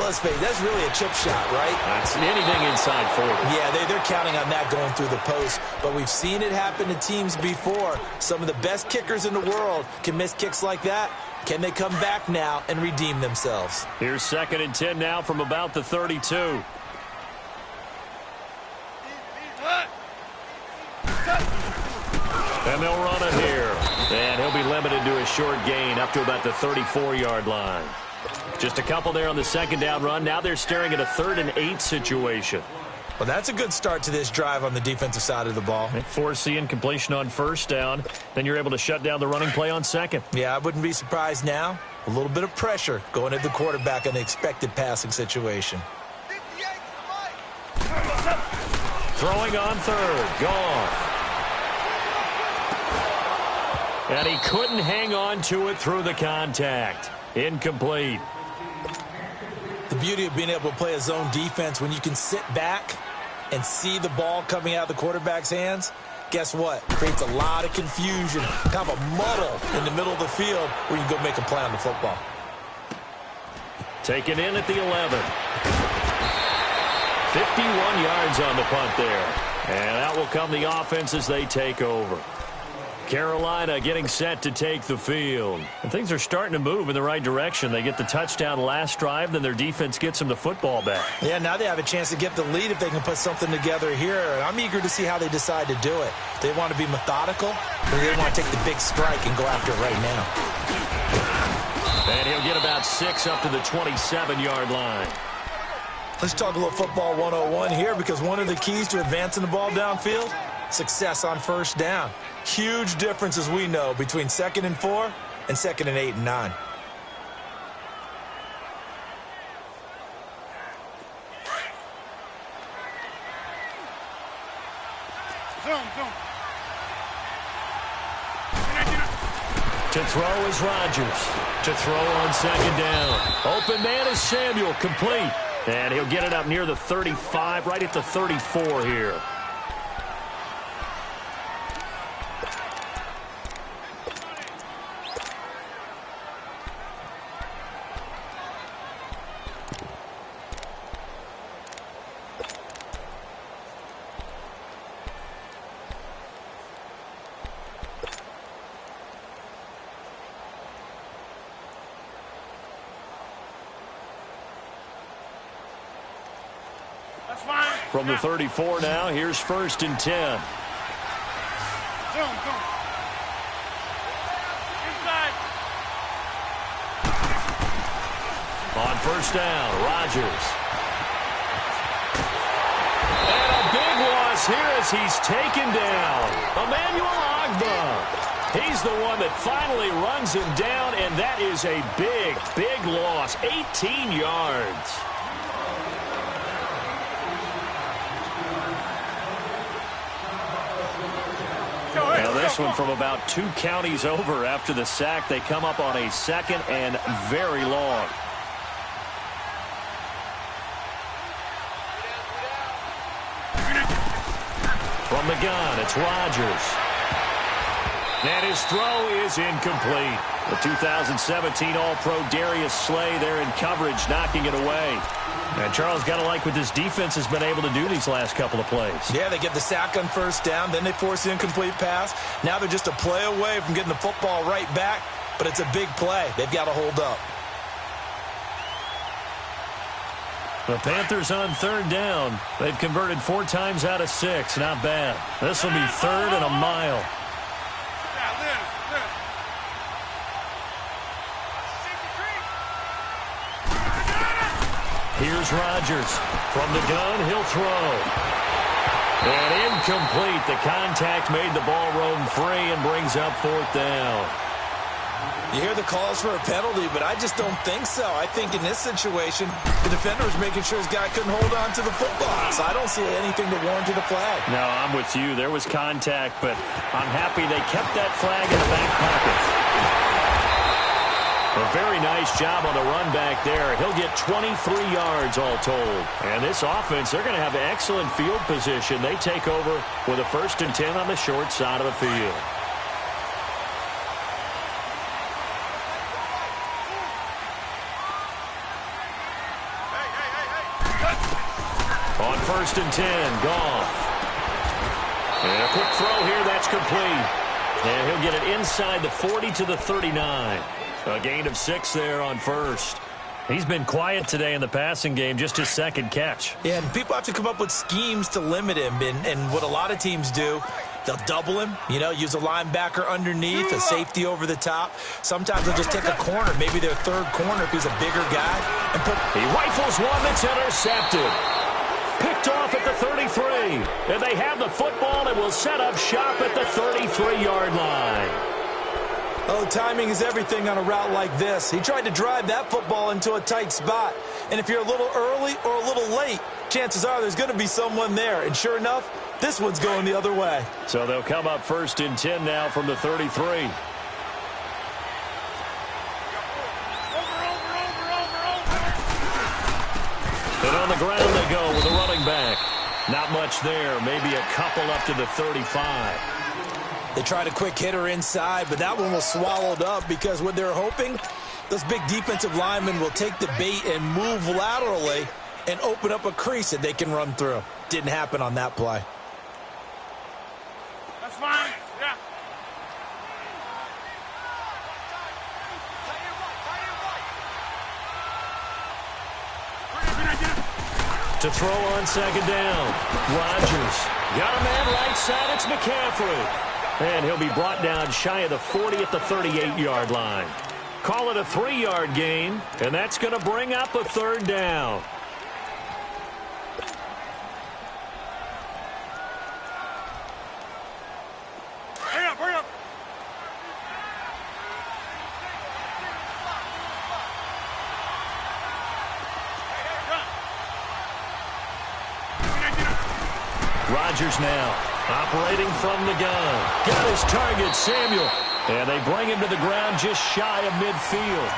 B: let's face it, that's really a chip shot, right?
A: That's anything inside 40.
B: Yeah, they're counting on that going through the post. But we've seen it happen to teams before. Some of the best kickers in the world can miss kicks like that. Can they come back now and redeem themselves?
A: Here's 2nd and 10 now from about the 32. And they'll run it here. And he'll be limited to a short gain up to about the 34-yard line. Just a couple there on the 2nd down run. Now they're staring at a 3rd and 8 situation.
B: Well, that's a good start to this drive on the defensive side of the ball.
A: Foreseeing completion on 1st down. Then you're able to shut down the running play on 2nd.
B: Yeah, I wouldn't be surprised now. A little bit of pressure going at the quarterback in the expected passing situation.
A: Throwing on 3rd. Gone. And he couldn't hang on to it through the contact. Incomplete.
B: The beauty of being able to play a zone defense when you can sit back and see the ball coming out of the quarterback's hands, guess what? Creates a lot of confusion, kind of a muddle in the middle of the field where you can go make a play on the football.
A: Taken in at the 11. 51 yards on the punt there. And out will come the offense as they take over. Carolina getting set to take the field. And things are starting to move in the right direction. They get the touchdown last drive, then their defense gets them the football back.
B: Yeah, now they have a chance to get the lead if they can put something together here. I'm eager to see how they decide to do it. They want to be methodical, or they want to take the big strike and go after it right now.
A: And he'll get about 6 up to the 27-yard line.
B: Let's talk a little football 101 here, because one of the keys to advancing the ball downfield, success on 1st down. Huge difference, as we know, between 2nd and 4 and 2nd and 8 and 9.
C: Zone.
A: To throw is Rodgers. To throw on 2nd down. Open man is Samuel, complete. And he'll get it up near the 35, right at the 34 here. From the 34 now, here's 1st and 10.
C: Zoom. Inside.
A: On 1st down, Rodgers. And a big loss here as he's taken down. Emmanuel Ogbah. He's the one that finally runs him down, and that is a big, big loss. 18 yards. Now this one from about 2 counties over after the sack. They come up on a 2nd and very long. From the gun, it's Rodgers. And his throw is incomplete. The 2017 All-Pro Darius Slay there in coverage, knocking it away. And Charles, got to like what this defense has been able to do these last couple of plays.
B: Yeah, they get the sack on 1st down, then they force the incomplete pass. Now they're just a play away from getting the football right back, but it's a big play. They've got to hold up.
A: The Panthers on 3rd down. They've converted 4 times out of 6. Not bad. This will be 3rd and a mile. Here's Rodgers. From the gun, he'll throw. And incomplete. The contact made the ball roam free and brings up 4th down.
B: You hear the calls for a penalty, but I just don't think so. I think in this situation, the defender was making sure his guy couldn't hold on to the football. So I don't see anything to warrant a flag.
A: No, I'm with you. There was contact, but I'm happy they kept that flag in the back pocket. A very nice job on the run back there. He'll get 23 yards all told. And this offense, they're going to have excellent field position. They take over with a 1st and 10 on the short side of the field. On 1st and 10, Goff. And a quick throw here, that's complete. And he'll get it inside the 40 to the 39. A gain of 6 there on 1st. He's been quiet today in the passing game, just his 2nd catch.
B: Yeah, and people have to come up with schemes to limit him. And what a lot of teams do, they'll double him, use a linebacker underneath, a safety over the top. Sometimes they'll just take a corner, maybe their 3rd corner if he's a bigger guy. And
A: he rifles one that's intercepted. Picked off at the 33. And they have the football and will set up shop at the 33-yard line.
B: Oh, timing is everything on a route like this. He tried to drive that football into a tight spot. And if you're a little early or a little late, chances are there's going to be someone there. And sure enough, this one's going the other way.
A: So they'll come up 1st and 10 now from the 33. And on the ground they go with a running back. Not much there. Maybe a couple up to the 35.
B: They tried a quick hitter inside, but that one was swallowed up because what they're hoping, those big defensive linemen will take the bait and move laterally and open up a crease that they can run through. Didn't happen on that play.
C: That's fine. Yeah.
A: To throw on 2nd down. Rodgers. Got a man right side. It's McCaffrey. And he'll be brought down shy of the 40 at the 38-yard line. Call it a 3-yard gain, and that's going to bring up a 3rd down.
C: Hurry up.
A: Rodgers now. Operating from the gun. Got his target, Samuel. And they bring him to the ground just shy of midfield.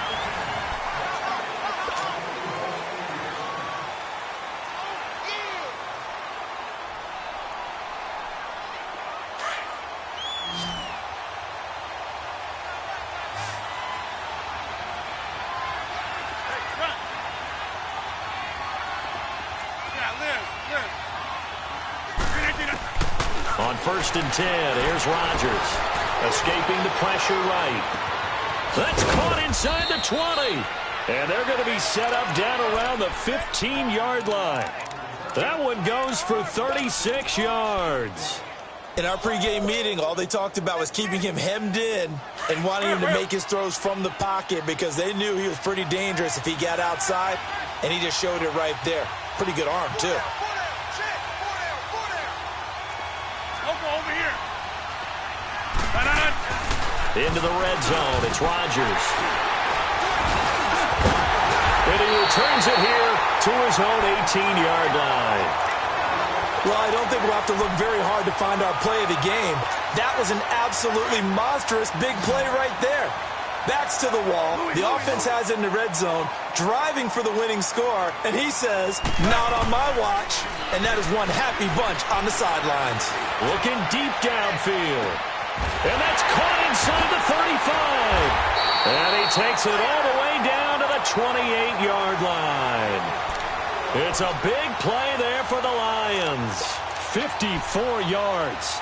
A: On 1st and 10, here's Rodgers. Escaping the pressure right. That's caught inside the 20. And they're going to be set up down around the 15-yard line. That one goes for 36 yards.
B: In our pregame meeting, all they talked about was keeping him hemmed in and wanting him to make his throws from the pocket because they knew he was pretty dangerous if he got outside, and he just showed it right there. Pretty good arm, too.
C: Over here.
A: Into the red zone, it's Rodgers. And he returns it here to his own 18-yard line.
B: Well, I don't think we'll have to look very hard to find our play of the game. That was an absolutely monstrous big play right there. Backs to the wall. The offense has it in the red zone, driving for the winning score, and he says, not on my watch. And that is one happy bunch on the sidelines.
A: Looking deep downfield. And that's caught inside the 35. And he takes it all the way down to the 28-yard line. It's a big play there for the Lions. 54 yards.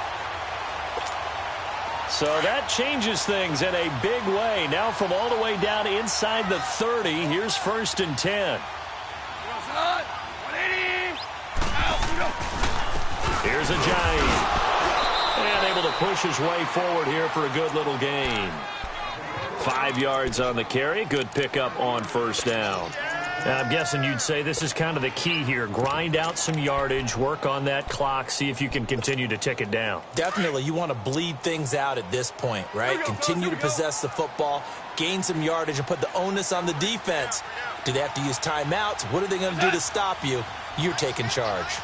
A: So that changes things in a big way. Now from all the way down inside the 30, here's 1st and 10. Here's a giant. And able to push his way forward here for a good little gain. 5 yards on the carry. Good pickup on 1st down. I'm guessing you'd say this is kind of the key here. Grind out some yardage, work on that clock, see if you can continue to tick it down.
B: Definitely. You want to bleed things out at this point, right? Continue to possess the football, gain some yardage, and put the onus on the defense. Do they have to use timeouts? What are they going to do to stop you? You're taking charge.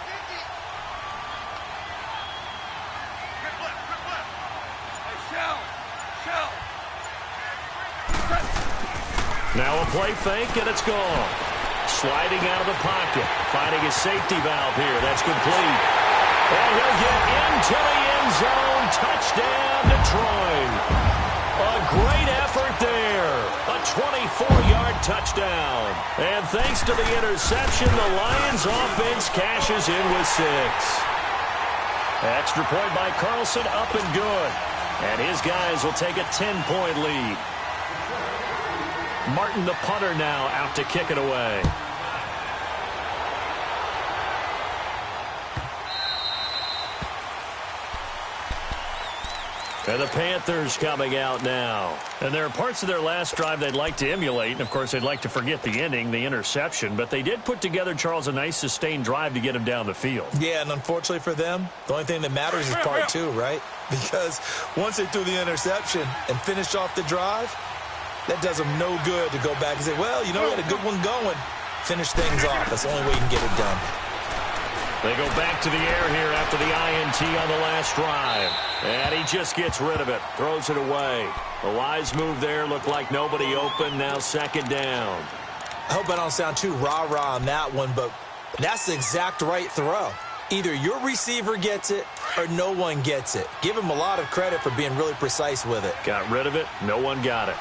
A: Now a play fake, and it's gone. Sliding out of the pocket, finding his safety valve here. That's complete. And he'll get into the end zone. Touchdown, Detroit. A great effort there. A 24-yard touchdown. And thanks to the interception, the Lions offense cashes in with 6. Extra point by Carlson, up and good. And his guys will take a 10-point lead. Martin, the punter, now out to kick it away. And the Panthers coming out now. And there are parts of their last drive they'd like to emulate. And, of course, they'd like to forget the ending, the interception. But they did put together, Charles, a nice sustained drive to get him down the field.
B: Yeah, and unfortunately for them, the only thing that matters is part 2, right? Because once they threw the interception and finished off the drive, that does them no good to go back and say, well, you know, we had a good one going. Finish things off. That's the only way you can get it done.
A: They go back to the air here after the INT on the last drive. And he just gets rid of it. Throws it away. A wise move there. Looked like nobody open. Now 2nd down.
B: I hope I don't sound too rah-rah on that one, but that's the exact right throw. Either your receiver gets it or no one gets it. Give him a lot of credit for being really precise with it.
A: Got rid of it. No one got it.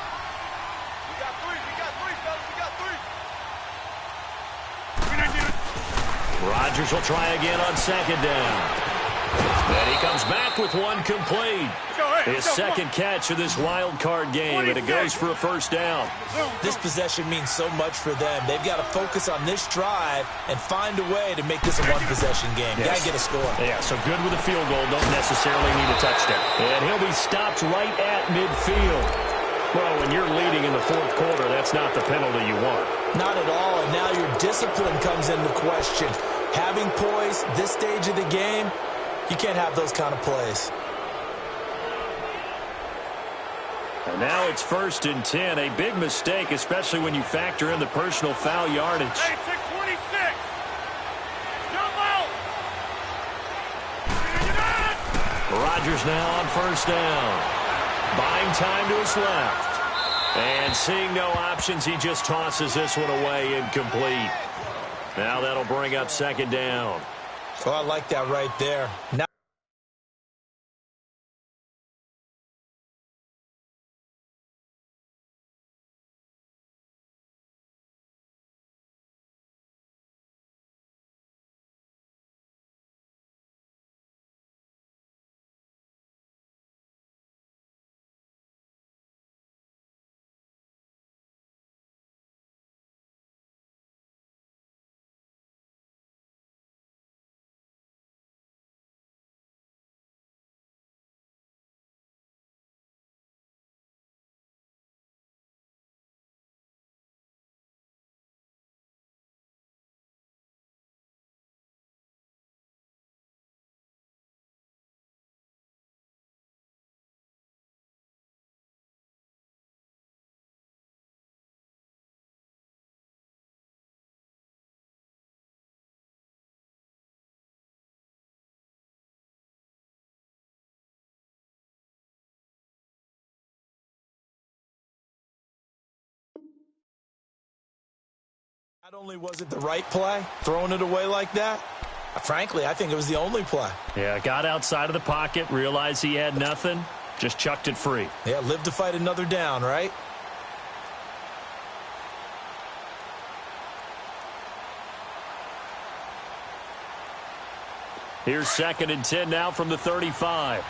A: Rodgers will try again on 2nd down. And he comes back with one complete. His 2nd catch of this wild card game, and it goes for a 1st down.
B: This possession means so much for them. They've got to focus on this drive and find a way to make this a one-possession game.
A: Yes.
B: Got to get a score.
A: Yeah, so good with a field goal. Don't necessarily need a touchdown. And he'll be stopped right at midfield. Well, when you're leading in the 4th quarter, that's not the penalty you want.
B: Not at all, and now your discipline comes into question. Having poise this stage of the game, you can't have those kind of plays.
A: And now it's 1st and 10. A big mistake, especially when you factor in the personal foul yardage.
C: Hey, 626. Jump out.
A: Rodgers now on 1st down. Buying time to his left. And seeing no options, he just tosses this one away incomplete. Now that'll bring up 2nd down.
B: So I like that right there. Now Not only was it the right play, throwing it away like that, frankly, I think it was the only play.
A: Yeah, got outside of the pocket, realized he had nothing, just chucked it free.
B: Yeah, live to fight another down, right?
A: Here's 2nd and 10 now from the 35.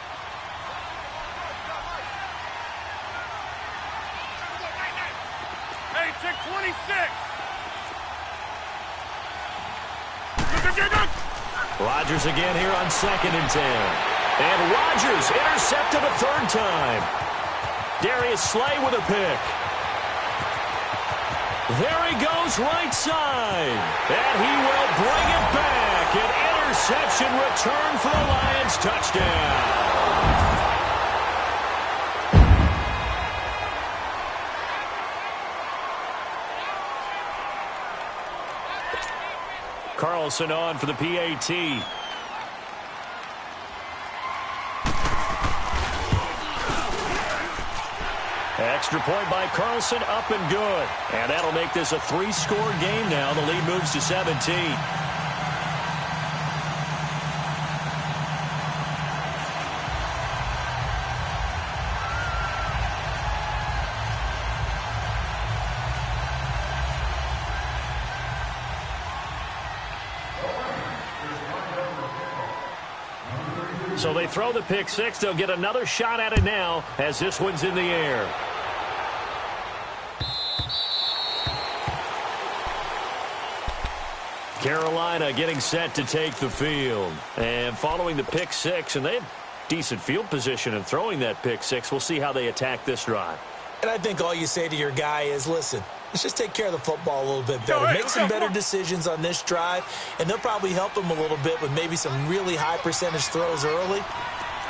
C: Hey, check 26.
A: Rodgers again here on 2nd and 10. And Rodgers intercepted a 3rd time. Darius Slay with a pick. There he goes right side. And he will bring it back. An interception return for the Lions. Touchdown. Carlson on for the PAT. Extra point by Carlson, up and good. And that'll make this a 3-score game now. The lead moves to 17. So they throw the pick six. They'll get another shot at it now as this one's in the air. Carolina getting set to take the field. And following the pick six, and they had decent field position in throwing that pick six. We'll see how they attack this drive.
B: And I think all you say to your guy is, listen, let's just take care of the football a little bit better. Make some better decisions on this drive, and they'll probably help him a little bit with maybe some really high percentage throws early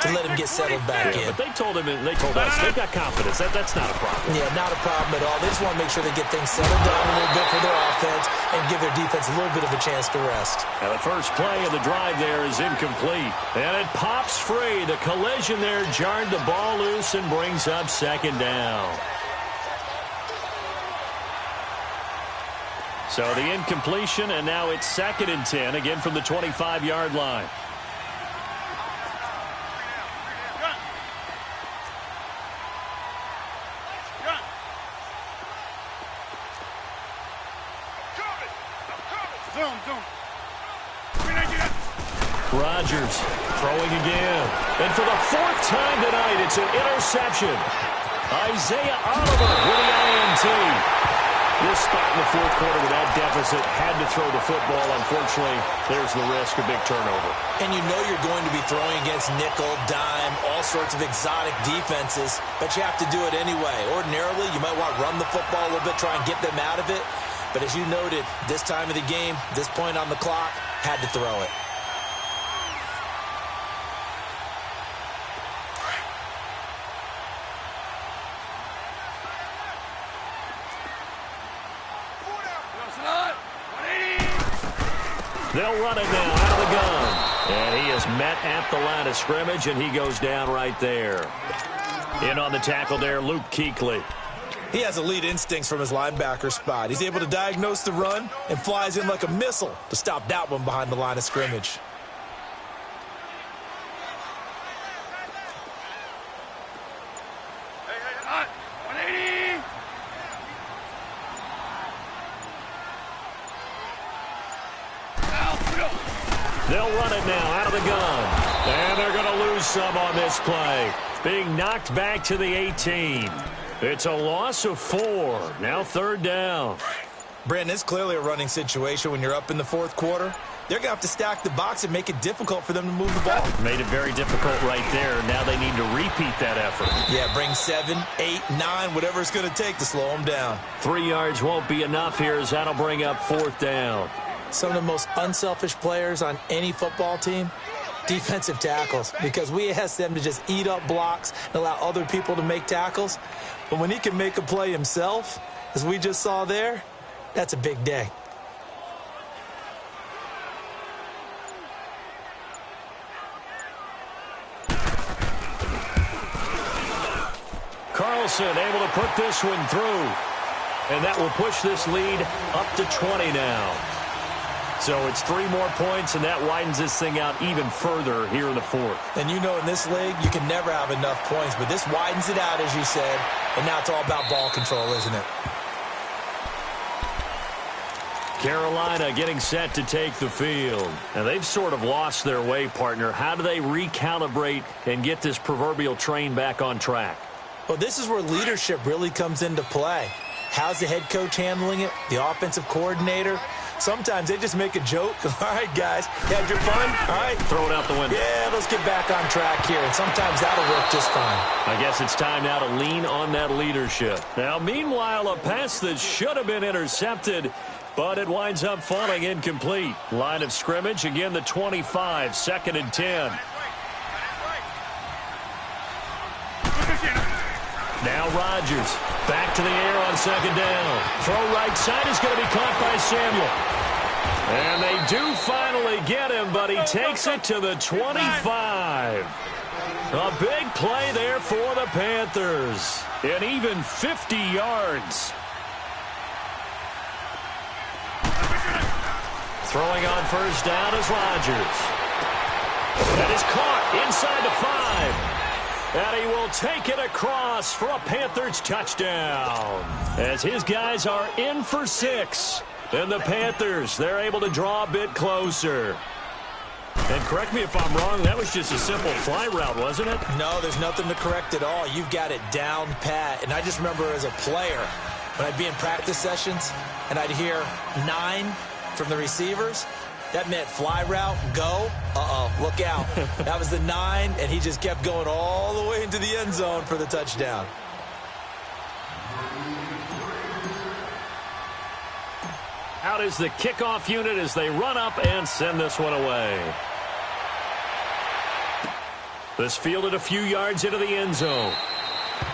B: to let him get settled back in.
A: But they told him, and they told us, they've got confidence. That's not a problem.
B: Yeah, not a problem at all. They just want to make sure they get things settled down a little bit for their offense and give their defense a little bit of a chance to rest.
A: And the first play of the drive there is incomplete. And it pops free. The collision there jarred the ball loose and brings up 2nd down. So the incompletion, and now it's 2nd and 10, again from the 25-yard line. Rodgers throwing again. And for the 4th time tonight, it's an interception. Isaiah Oliver with the INT. This spot in the 4th quarter with that deficit, had to throw the football. Unfortunately, there's the risk of big turnover.
B: And you know you're going to be throwing against nickel, dime, all sorts of exotic defenses, but you have to do it anyway. Ordinarily, you might want to run the football a little bit, try and get them out of it. But as you noted, this time of the game, this point on the clock, had to throw it.
A: They'll run it now out of the gun. And he is met at the line of scrimmage, and he goes down right there. In on the tackle there, Luke Kuechly.
B: He has elite instincts from his linebacker spot. He's able to diagnose the run and flies in like a missile to stop that one behind the line of scrimmage.
A: They'll run it now out of the gun. And they're going to lose some on this play. Being knocked back to the 18. It's a loss of 4. Now 3rd down.
B: Brandon, it's clearly a running situation when you're up in the 4th quarter. They're going to have to stack the box and make it difficult for them to move the ball.
A: Made it very difficult right there. Now they need to repeat that effort.
B: Yeah, bring 7, 8, 9, whatever it's going to take to slow them down.
A: 3 yards won't be enough here as that'll bring up 4th down.
B: Some of the most unselfish players on any football team, defensive tackles, because we ask them to just eat up blocks and allow other people to make tackles. But when he can make a play himself, as we just saw there, that's a big day.
A: Carlson able to put this one through. And that will push this lead up to 20 now. So it's 3 more points, and that widens this thing out even further here in the fourth.
B: And you know in this league, you can never have enough points, but this widens it out, as you said, and now it's all about ball control, isn't it?
A: Carolina getting set to take the field. And they've sort of lost their way, partner. How do they recalibrate and get this proverbial train back on track?
B: Well, this is where leadership really comes into play. How's the head coach handling it? The offensive coordinator? Sometimes they just make a joke. All right, guys, you had your fun? All right.
A: Throw it out the window.
B: Yeah, let's get back on track here. And sometimes that'll work just fine.
A: I guess it's time now to lean on that leadership. Now, meanwhile, a pass that should have been intercepted, but it winds up falling incomplete. Line of scrimmage, again, the 25, 2nd and 10. Now Rodgers, back to the air on 2nd down. Throw right side is going to be caught by Samuel. And they do finally get him, but he takes it to the 25. A big play there for the Panthers. And even 50 yards. Throwing on 1st down is Rodgers. That is caught inside the 5. And he will take it across for a Panthers touchdown. As his guys are in for 6. And the Panthers, they're able to draw a bit closer. And correct me if I'm wrong, that was just a simple fly route, wasn't it?
B: No, there's nothing to correct at all. You've got it down pat. And I just remember as a player, when I'd be in practice sessions, and I'd hear 9 from the receivers, that meant fly route, go, look out. That was the 9, and he just kept going all the way into the end zone for the touchdown.
A: Out is the kickoff unit as they run up and send this one away. This fielded a few yards into the end zone.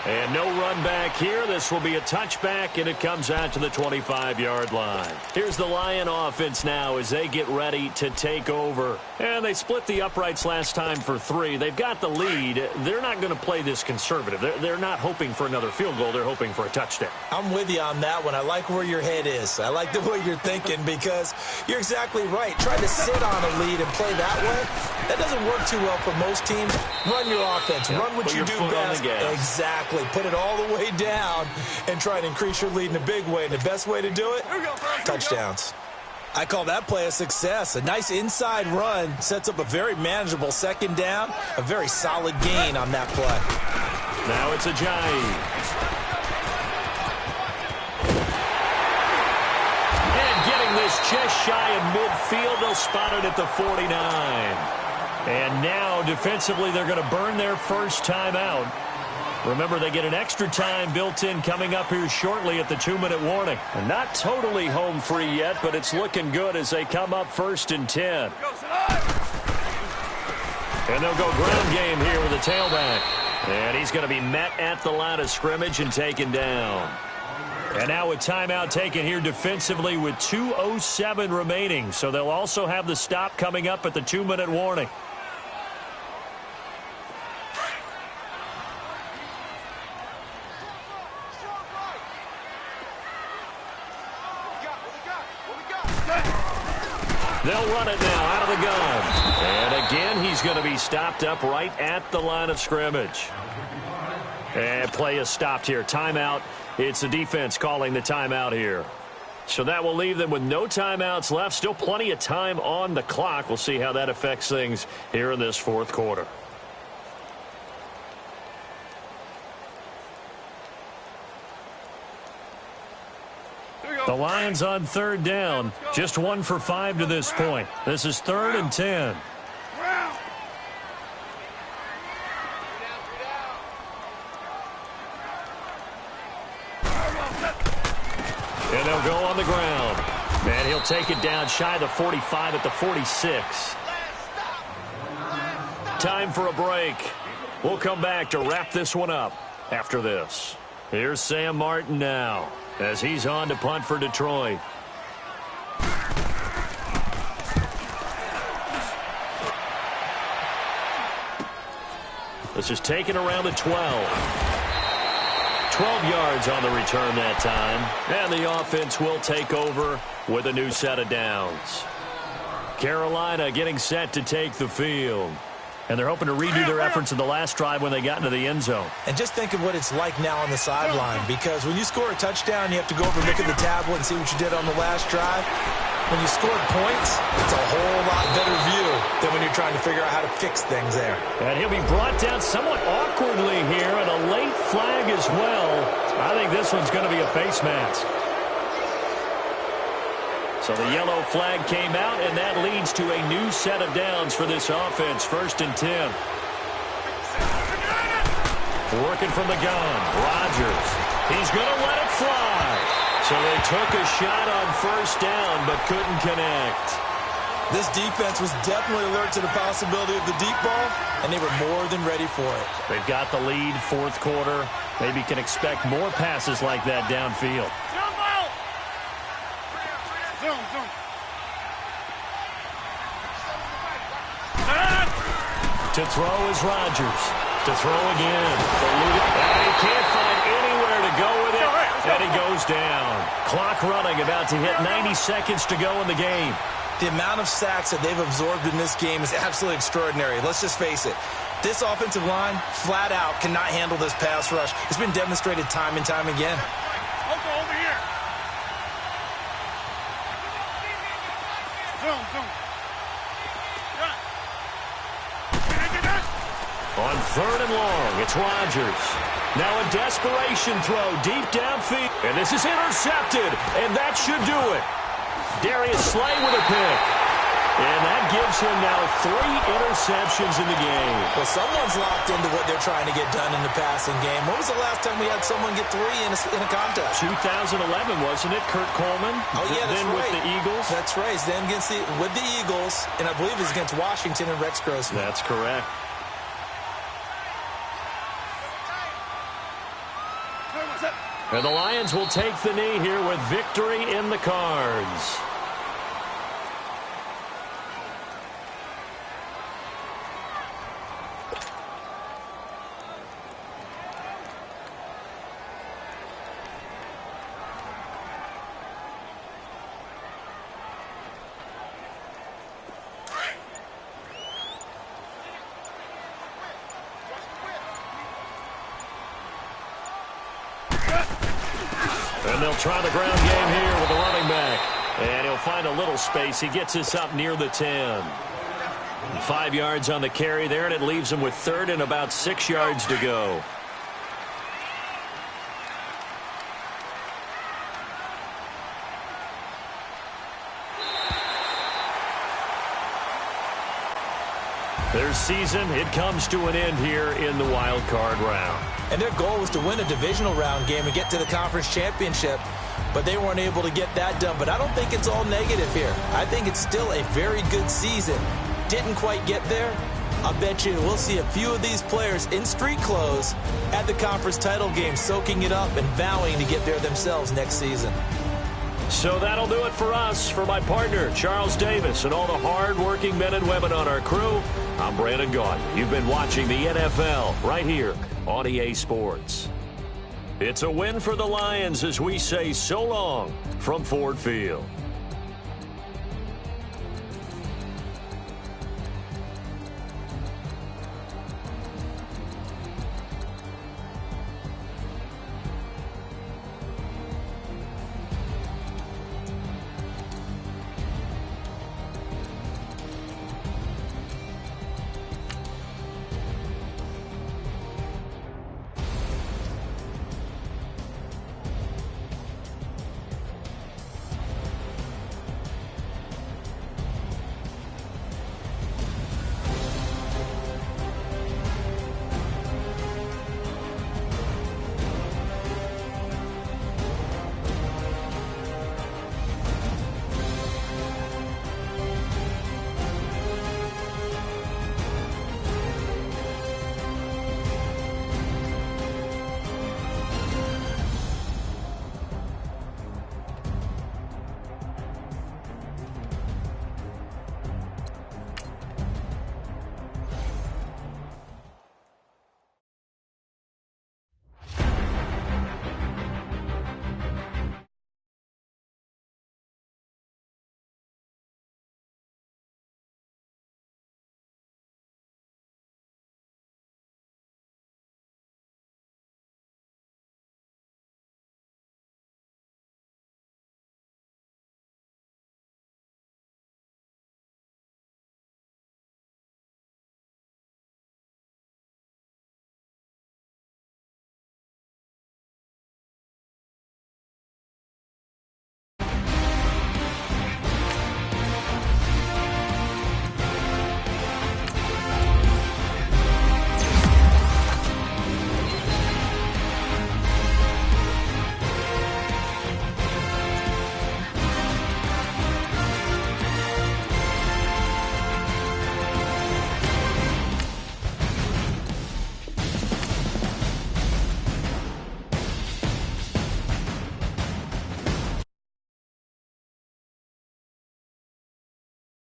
A: And no run back here. This will be a touchback, and it comes out to the 25-yard line. Here's the Lion offense now as they get ready to take over. And they split the uprights last time for 3. They've got the lead. They're not going to play this conservative. They're not hoping for another field goal. They're hoping for a touchdown.
B: I'm with you on that one. I like where your head is. I like the way you're thinking because you're exactly right. Trying to sit on a lead and play that way, that doesn't work too well for most teams. Run your offense. Run what you do best. Exactly. Put it all the way down and try and increase your lead in a big way. And the best way to do it, touchdowns. I call that play a success. A nice inside run sets up a very manageable 2nd down, a very solid gain on that play.
A: Now it's Ajayi. And getting this just shy of midfield, they'll spot it at the 49. And now defensively they're going to burn their first timeout. Remember, they get an extra time built in coming up here shortly at the 2-minute warning. And not totally home free yet, but it's looking good as they come up 1st and 10. And they'll go ground game here with the tailback. And he's going to be met at the line of scrimmage and taken down. And now a timeout taken here defensively with 2:07 remaining. So they'll also have the stop coming up at the 2-minute warning. They'll run it now out of the gun. And again, he's going to be stopped up right at the line of scrimmage. And play is stopped here. Timeout. It's the defense calling the timeout here. So that will leave them with no timeouts left. Still plenty of time on the clock. We'll see how that affects things here in this 4th quarter. The Lions on 3rd down. Just 1 for 5 to this point. This is 3rd and 10. And they'll go on the ground. And he'll take it down shy of the 45 at the 46. Time for a break. We'll come back to wrap this one up after this. Here's Sam Martin now as he's on to punt for Detroit. This is taken around the 12. 12 yards on the return that time. And the offense will take over with a new set of downs. Carolina getting set to take the field. And they're hoping to redo their efforts in the last drive when they got into the end zone.
B: And just think of what it's like now on the sideline, because when you score a touchdown, you have to go over and look at the tablet and see what you did on the last drive. When you scored points, it's a whole lot better view than when you're trying to figure out how to fix things there.
A: And he'll be brought down somewhat awkwardly here, and a late flag as well. I think this one's going to be a face mask. So the yellow flag came out, and that leads to a new set of downs for this offense. 1st and 10. Working from the gun. Rodgers. He's going to let it fly. So they took a shot on 1st down, but couldn't connect.
B: This defense was definitely alert to the possibility of the deep ball, and they were more than ready for it.
A: They've got the lead, 4th quarter. Maybe can expect more passes like that downfield. To throw is Rodgers. To throw again. And he can't find anywhere to go with it. And he goes down. Clock running, about to hit 90 seconds to go in the game.
B: The amount of sacks that they've absorbed in this game is absolutely extraordinary. Let's just face it. This offensive line, flat out, cannot handle this pass rush. It's been demonstrated time and time again.
C: Over here. Zoom.
A: On 3rd and long, it's Rodgers. Now a desperation throw deep downfield. And this is intercepted, and that should do it. Darius Slay with a pick. And that gives him now 3 interceptions in the game.
B: Well, someone's locked into what they're trying to get done in the passing game. When was the last time we had someone get 3 in a contest?
A: 2011, wasn't it? Kurt Coleman?
B: Oh, yeah, that's
A: then
B: right.
A: With the Eagles?
B: That's right. Then with the Eagles, and I believe it was against Washington and Rex Grossman.
A: That's correct. And the Lions will take the knee here with victory in the cards. And they'll try the ground game here with the running back. And he'll find a little space. He gets us up near the 10. 5 yards on the carry there, and it leaves him with 3rd and about 6 yards to go. Their season, it comes to an end here in the wild card round.
B: And their goal was to win a divisional round game and get to the conference championship, but they weren't able to get that done. But I don't think it's all negative here. I think it's still a very good season. Didn't quite get there. I bet you we'll see a few of these players in street clothes at the conference title game, soaking it up and vowing to get there themselves next season.
A: So that'll do it for us. For my partner, Charles Davis, and all the hard-working men and women on our crew, I'm Brandon Gaudin. You've been watching the NFL right here on EA Sports. It's a win for the Lions as we say so long from Ford Field.